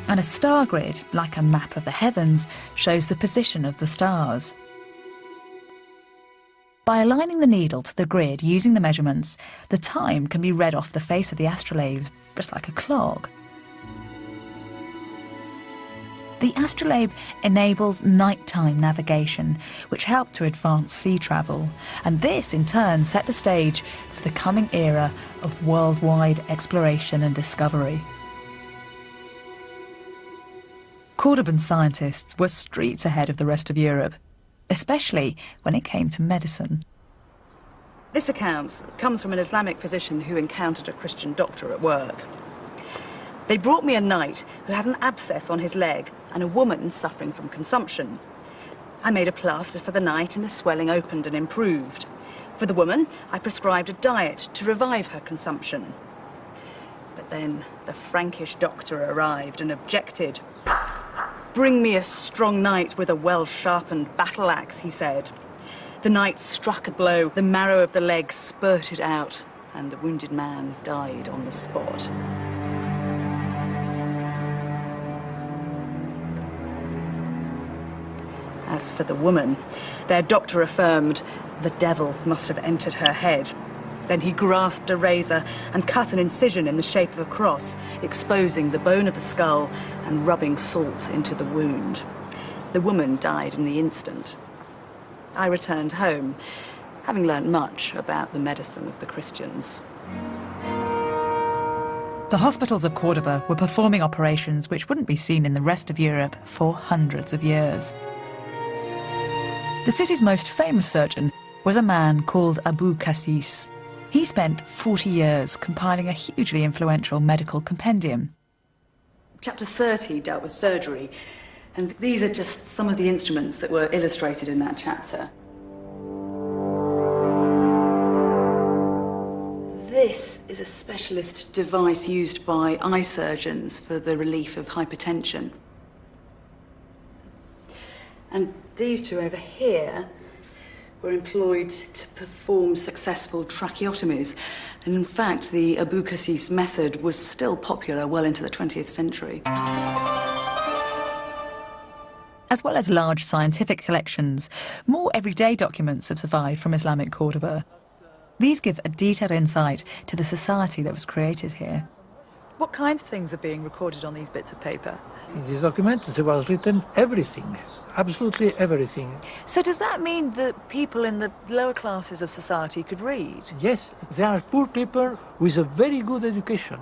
And a star grid, like a map of the heavens, shows the position of the stars. By aligning the needle to the grid using the measurements, the time can be read off the face of the astrolabe, just like a clock. The astrolabe enabled nighttime navigation, which helped to advance sea travel, and this in turn set the stage for the coming era of worldwide exploration and discovery. Cordoban scientists were streets ahead of the rest of Europe, especially when it came to medicine. This account comes from an Islamic physician who encountered a Christian doctor at work. They brought me a knight who had an abscess on his leg and a woman suffering from consumption. I made a plaster for the knight and the swelling opened and improved. For the woman, I prescribed a diet to revive her consumption. But then the Frankish doctor arrived and objected. "Bring me a strong knight with a well-sharpened battle axe," he said. The knight struck a blow, the marrow of the leg spurted out, and the wounded man died on the spot. As for the woman, their doctor affirmed the devil must have entered her head. Then he grasped a razor and cut an incision in the shape of a cross, exposing the bone of the skull and rubbing salt into the wound. The woman died in the instant. I returned home, having learnt much about the medicine of the Christians. The hospitals of Cordoba were performing operations which wouldn't be seen in the rest of Europe for hundreds of years. The city's most famous surgeon was a man called Abu Qasis. He spent 40 years compiling a hugely influential medical compendium. Chapter 30 dealt with surgery, and these are just some of the instruments that were illustrated in that chapter. This is a specialist device used by eye surgeons for the relief of hypertension. And these two over here were employed to perform successful tracheotomies. And in fact, the Abu Qasis method was still popular well into the 20th century. As well as large scientific collections, more everyday documents have survived from Islamic Cordoba. These give a detailed insight to the society that was created here. What kinds of things are being recorded on these bits of paper? In this document there was written everything, absolutely everything. So does that mean that people in the lower classes of society could read? Yes, there are poor people with a very good education.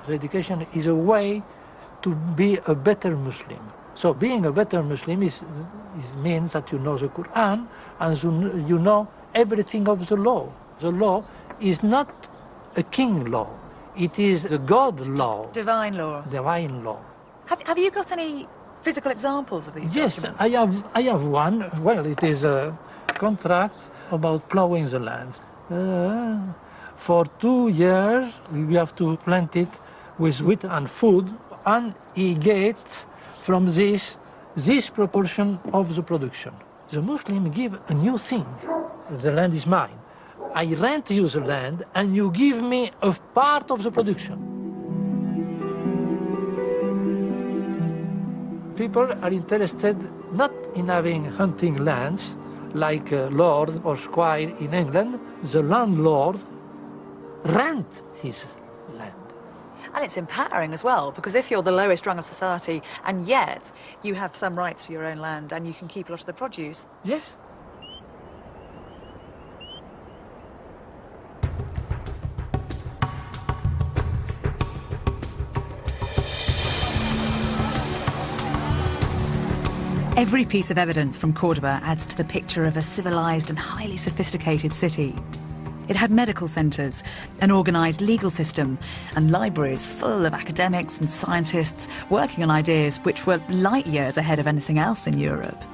The education is a way to be a better Muslim. So being a better Muslim means that you know the Quran and you know everything of the law. The law is not a king law. It is the God law. Divine law. Divine law. Have you got any physical examples of these documents? Yes, I have one. Well, it is a contract about plowing the land. For 2 years, we have to plant it with wheat and food, and he gets from this proportion of the production. The Muslim give a new thing. The land is mine. I rent you the land, and you give me a part of the production. People are interested not in having hunting lands like a lord or squire in England. The landlord rent his land. And it's empowering as well, because if you're the lowest rung of society and yet you have some rights to your own land and you can keep a lot of the produce. Yes. Every piece of evidence from Cordoba adds to the picture of a civilized and highly sophisticated city. It had medical centres, an organised legal system, and libraries full of academics and scientists working on ideas which were light years ahead of anything else in Europe.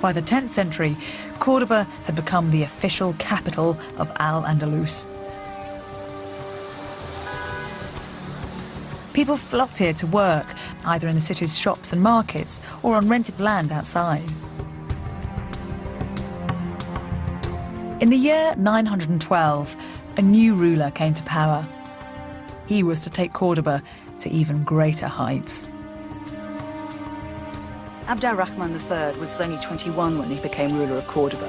By the 10th century, Cordoba had become the official capital of Al-Andalus. People flocked here to work, either in the city's shops and markets or on rented land outside. In the year 912, a new ruler came to power. He was to take Cordoba to even greater heights. Abd al-Rahman III was only 21 when he became ruler of Cordoba.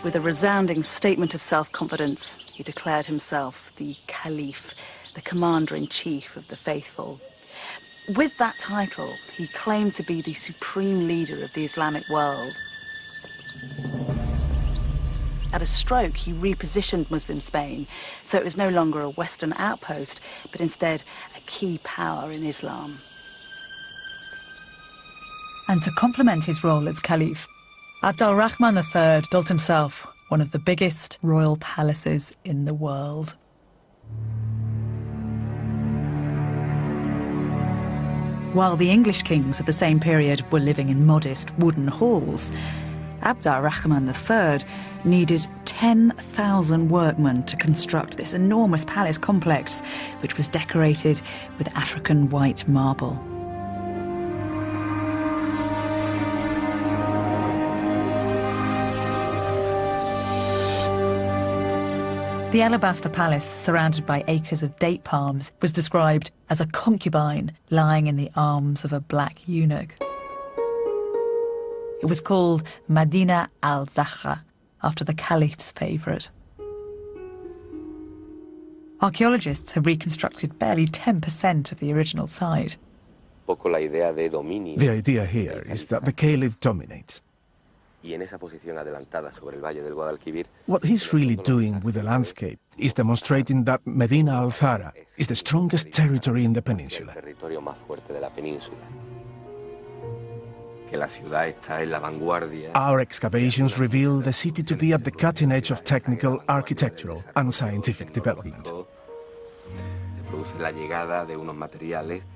With a resounding statement of self-confidence, he declared himself the Caliph, the commander-in-chief of the faithful. With that title, he claimed to be the supreme leader of the Islamic world. At a stroke, he repositioned Muslim Spain, so it was no longer a Western outpost, but instead a key power in Islam. And to complement his role as Caliph, Abd al-Rahman III built himself one of the biggest royal palaces in the world. While the English kings of the same period were living in modest wooden halls, Abd al-Rahman III needed 10,000 workmen to construct this enormous palace complex, which was decorated with African white marble. The alabaster palace, surrounded by acres of date palms, was described as a concubine lying in the arms of a black eunuch. It was called Medina al-Zahra, after the Caliph's favourite. Archaeologists have reconstructed barely 10% of the original site. The idea here is that the Caliph dominates. What he's really doing with the landscape is demonstrating that Medina al-Zahra is the strongest territory in the peninsula. Our excavations reveal the city to be at the cutting edge of technical, architectural, and scientific development.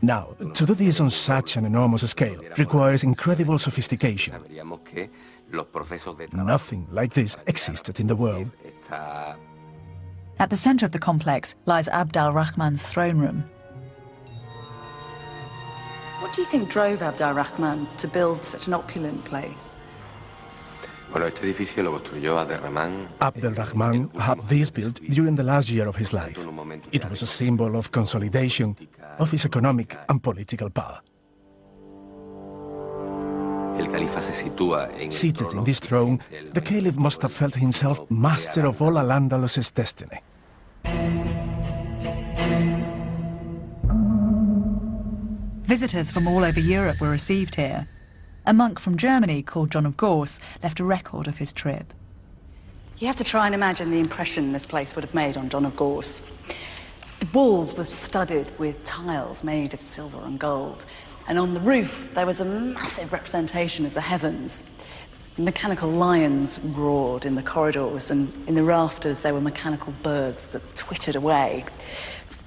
Now, to do this on such an enormous scale requires incredible sophistication. Nothing like this existed in the world. At the centre of the complex lies Abd al-Rahman's throne room. What do you think drove Abd al-Rahman to build such an opulent place? Abd al-Rahman had this built during the last year of his life. It was a symbol of consolidation of his economic and political power. Seated in this throne, the Caliph must have felt himself master of all Al-Andalus's destiny. Visitors from all over Europe were received here. A monk from Germany called John of Gauss left a record of his trip. You have to try and imagine the impression this place would have made on John of Gauss. The walls were studded with tiles made of silver and gold, and on the roof there was a massive representation of the heavens. Mechanical lions roared in the corridors, and in the rafters there were mechanical birds that twittered away.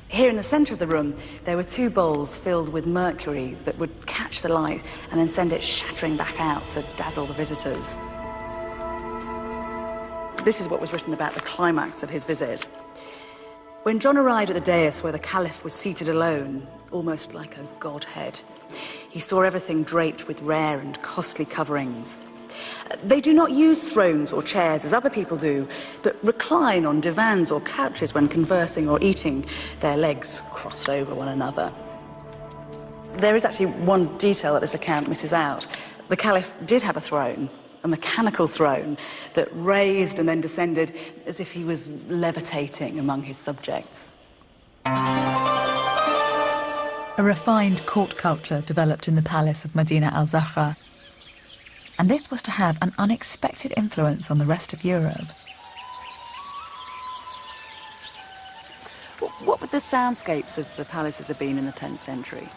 Here in the centre of the room, there were two bowls filled with mercury that would catch the light and then send it shattering back out to dazzle the visitors. This is what was written about the climax of his visit. When John arrived at the dais where the Caliph was seated alone, almost like a godhead, he saw everything draped with rare and costly coverings. They do not use thrones or chairs as other people do, but recline on divans or couches when conversing or eating, their legs crossed over one another. There is actually one detail that this account misses out. The Caliph did have a throne, a mechanical throne that raised and then descended as if he was levitating among his subjects. A refined court culture developed in the palace of Medina al-Zahra, and this was to have an unexpected influence on the rest of Europe. What would the soundscapes of the palaces have been in the 10th century?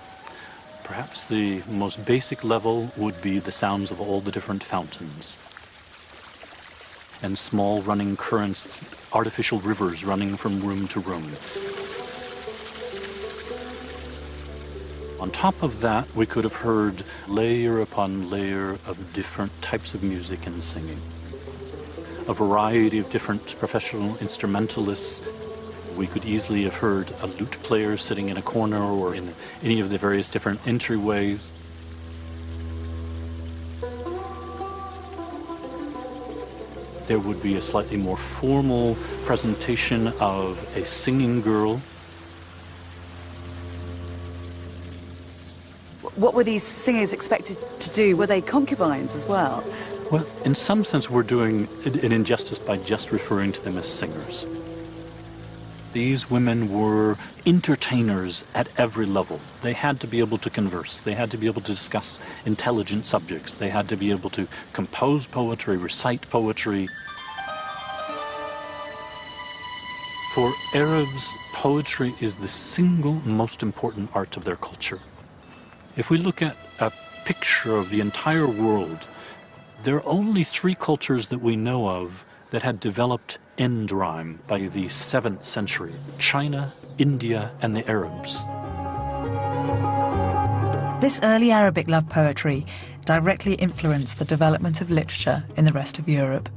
Perhaps the most basic level would be the sounds of all the different fountains and small running currents, artificial rivers running from room to room. On top of that, we could have heard layer upon layer of different types of music and singing. A variety of different professional instrumentalists. We could easily have heard a lute player sitting in a corner or in any of the various different entryways. There would be a slightly more formal presentation of a singing girl. What were these singers expected to do? Were they concubines as well? Well, in some sense, we're doing an injustice by just referring to them as singers. These women were entertainers at every level. They had to be able to converse. They had to be able to discuss intelligent subjects. They had to be able to compose poetry, recite poetry. For Arabs, poetry is the single most important art of their culture. If we look at a picture of the entire world, there are only 3 cultures that we know of that had developed end rhyme by the 7th century: China, India, and the Arabs. This early Arabic love poetry directly influenced the development of literature in the rest of Europe.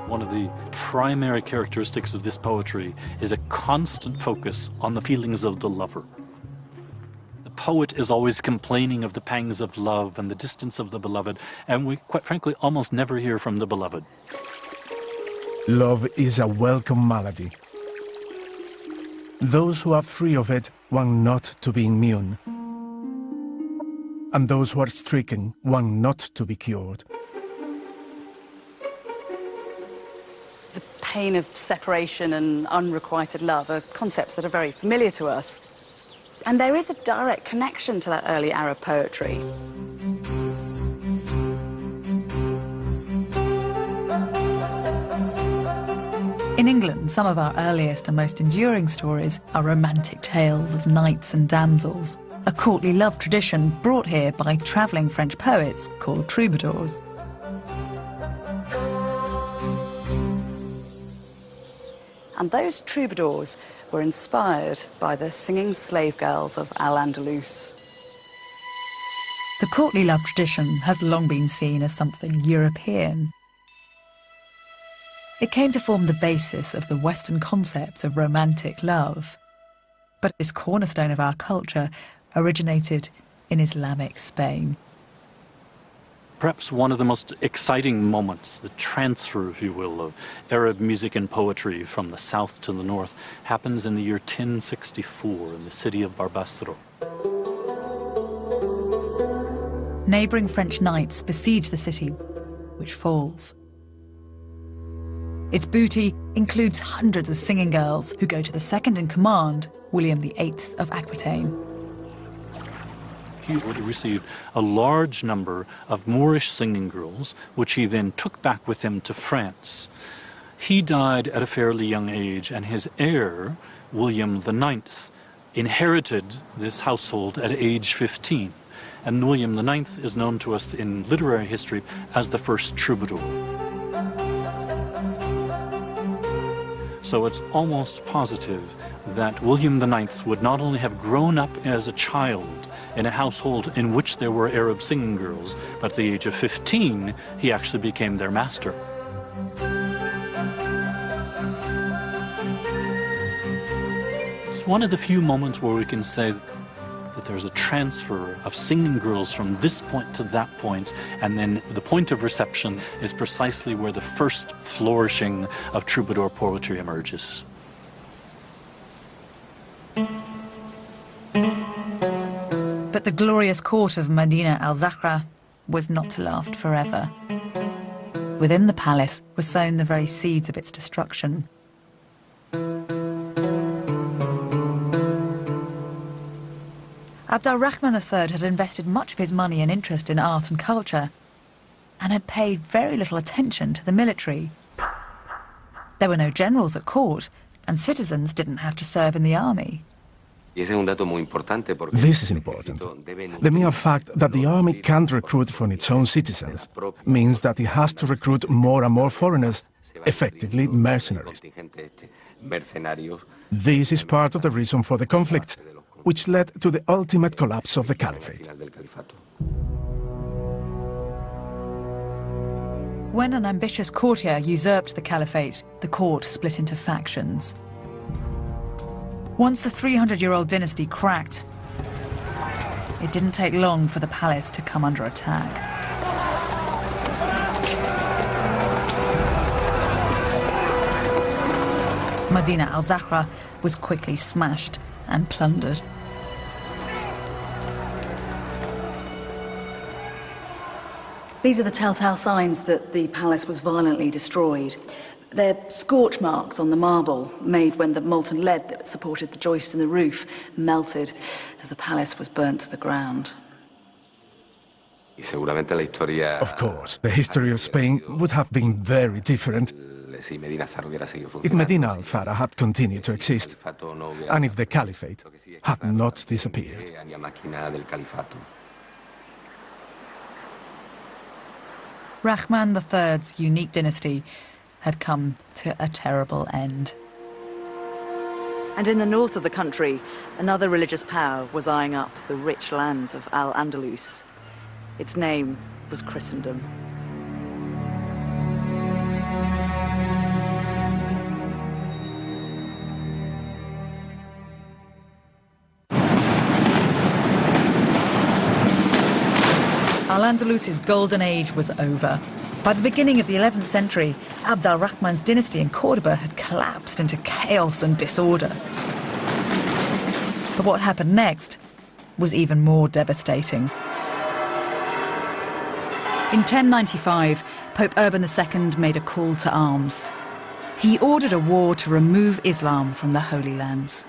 One of the primary characteristics of this poetry is a constant focus on the feelings of the lover. The poet is always complaining of the pangs of love and the distance of the beloved, and we, quite frankly, almost never hear from the beloved. Love is a welcome malady. Those who are free of it want not to be immune, and those who are stricken want not to be cured. The pain of separation and unrequited love are concepts that are very familiar to us. And there is a direct connection to that early Arab poetry. In England, some of our earliest and most enduring stories are romantic tales of knights and damsels, a courtly love tradition brought here by travelling French poets called troubadours. And those troubadours were inspired by the singing slave girls of Al-Andalus. The courtly love tradition has long been seen as something European. It came to form the basis of the Western concept of romantic love. But this cornerstone of our culture originated in Islamic Spain. Perhaps one of the most exciting moments, the transfer, if you will, of Arab music and poetry from the south to the north, happens in the year 1064 in the city of Barbastro. Neighbouring French knights besiege the city, which falls. Its booty includes hundreds of singing girls who go to the second-in-command, William VIII of Aquitaine. He received a large number of Moorish singing girls, which he then took back with him to France. He died at a fairly young age, and his heir, William IX, inherited this household at age 15. And William IX is known to us in literary history as the first troubadour. So it's almost positive that William IX would not only have grown up as a child in a household in which there were Arab singing girls, but at the age of 15, he actually became their master. It's one of the few moments where we can say that there's a transfer of singing girls from this point to that point, and then the point of reception is precisely where the first flourishing of troubadour poetry emerges. But the glorious court of Medina al-Zahra was not to last forever. Within the palace were sown the very seeds of its destruction. Abd al-Rahman III had invested much of his money and interest in art and culture, and had paid very little attention to the military. There were no generals at court, and citizens didn't have to serve in the army. This is important. The mere fact that the army can't recruit from its own citizens means that it has to recruit more and more foreigners, effectively mercenaries. This is part of the reason for the conflict, which led to the ultimate collapse of the caliphate. When an ambitious courtier usurped the caliphate, the court split into factions. Once the 300-year-old dynasty cracked, it didn't take long for the palace to come under attack. Medina al-Zahra was quickly smashed and plundered. These are the telltale signs that the palace was violently destroyed. They're scorch marks on the marble made when the molten lead that supported the joist in the roof melted as the palace was burnt to the ground. Of course, the history of Spain would have been very different if Medina al-Zahra had continued to exist and if the caliphate had not disappeared. Rahman III's unique dynasty had come to a terrible end. And in the north of the country, another religious power was eyeing up the rich lands of Al-Andalus. Its name was Christendom. Al-Andalus's golden age was over. By the beginning of the 11th century, Abd al-Rahman's dynasty in Cordoba had collapsed into chaos and disorder. But what happened next was even more devastating. In 1095, Pope Urban II made a call to arms. He ordered a war to remove Islam from the Holy Lands.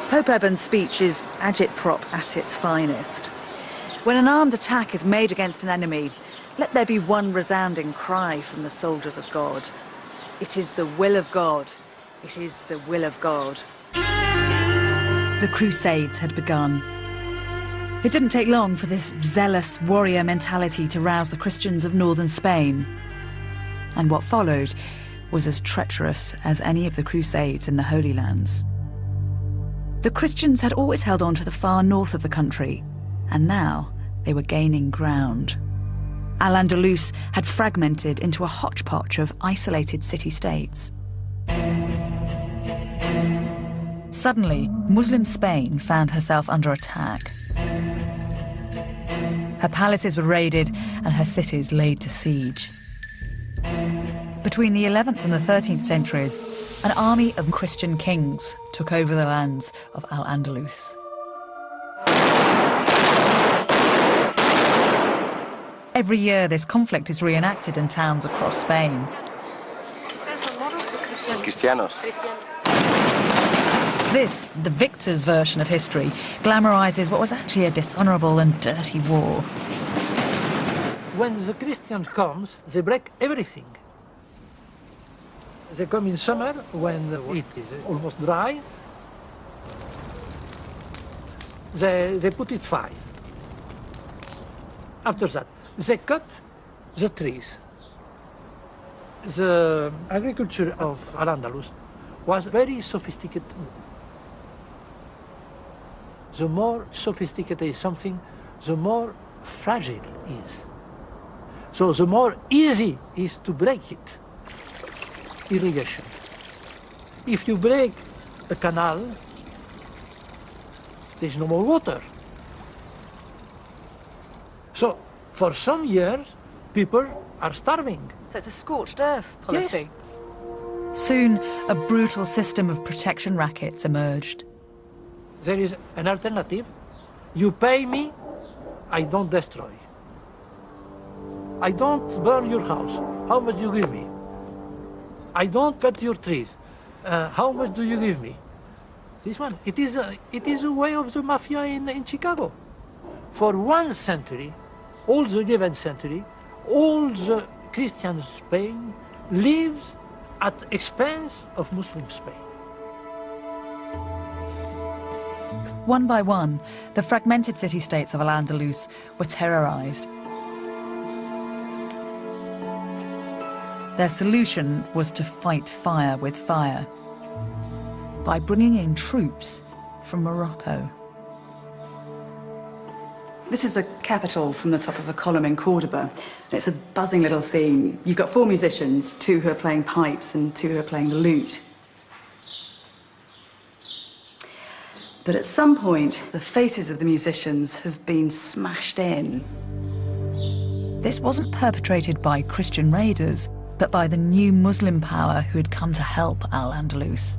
Pope Urban's speech is agitprop at its finest. When an armed attack is made against an enemy, let there be one resounding cry from the soldiers of God. It is the will of God. It is the will of God. The Crusades had begun. It didn't take long for this zealous warrior mentality to rouse the Christians of northern Spain. And what followed was as treacherous as any of the Crusades in the Holy Lands. The Christians had always held on to the far north of the country, and now they were gaining ground. Al-Andalus had fragmented into a hodgepodge of isolated city-states. Suddenly, Muslim Spain found herself under attack. Her palaces were raided and her cities laid to siege. Between the 11th and the 13th centuries, an army of Christian kings took over the lands of Al-Andalus. Every year, this conflict is reenacted in towns across Spain. Cristianos. This, the victor's version of history, glamorizes what was actually a dishonorable and dirty war. When the Christian comes, they break everything. They come in summer when the wheat is almost dry. They put it fire. After that, they cut the trees. The agriculture of Al-Andalus was very sophisticated. The more sophisticated is something, the more fragile it is. So the more easy it is to break it. Irrigation. If you break a canal, there's no more water. So for some years, people are starving. So it's a scorched earth policy. Yes. Soon, a brutal system of protection rackets emerged. There is an alternative. You pay me, I don't destroy. I don't burn your house. How much do you give me? I don't cut your trees. How much do you give me? This one. It is a way of the mafia in Chicago. For 1 century, all the 11th century, all the Christian Spain lives at expense of Muslim Spain. One by one, the fragmented city-states of Al-Andalus were terrorized. Their solution was to fight fire with fire by bringing in troops from Morocco. This is the capital from the top of the column in Cordoba. It's a buzzing little scene. You've got 4 musicians, 2 who are playing pipes and 2 who are playing the lute. But at some point, the faces of the musicians have been smashed in. This wasn't perpetrated by Christian raiders, but by the new Muslim power who had come to help Al-Andalus.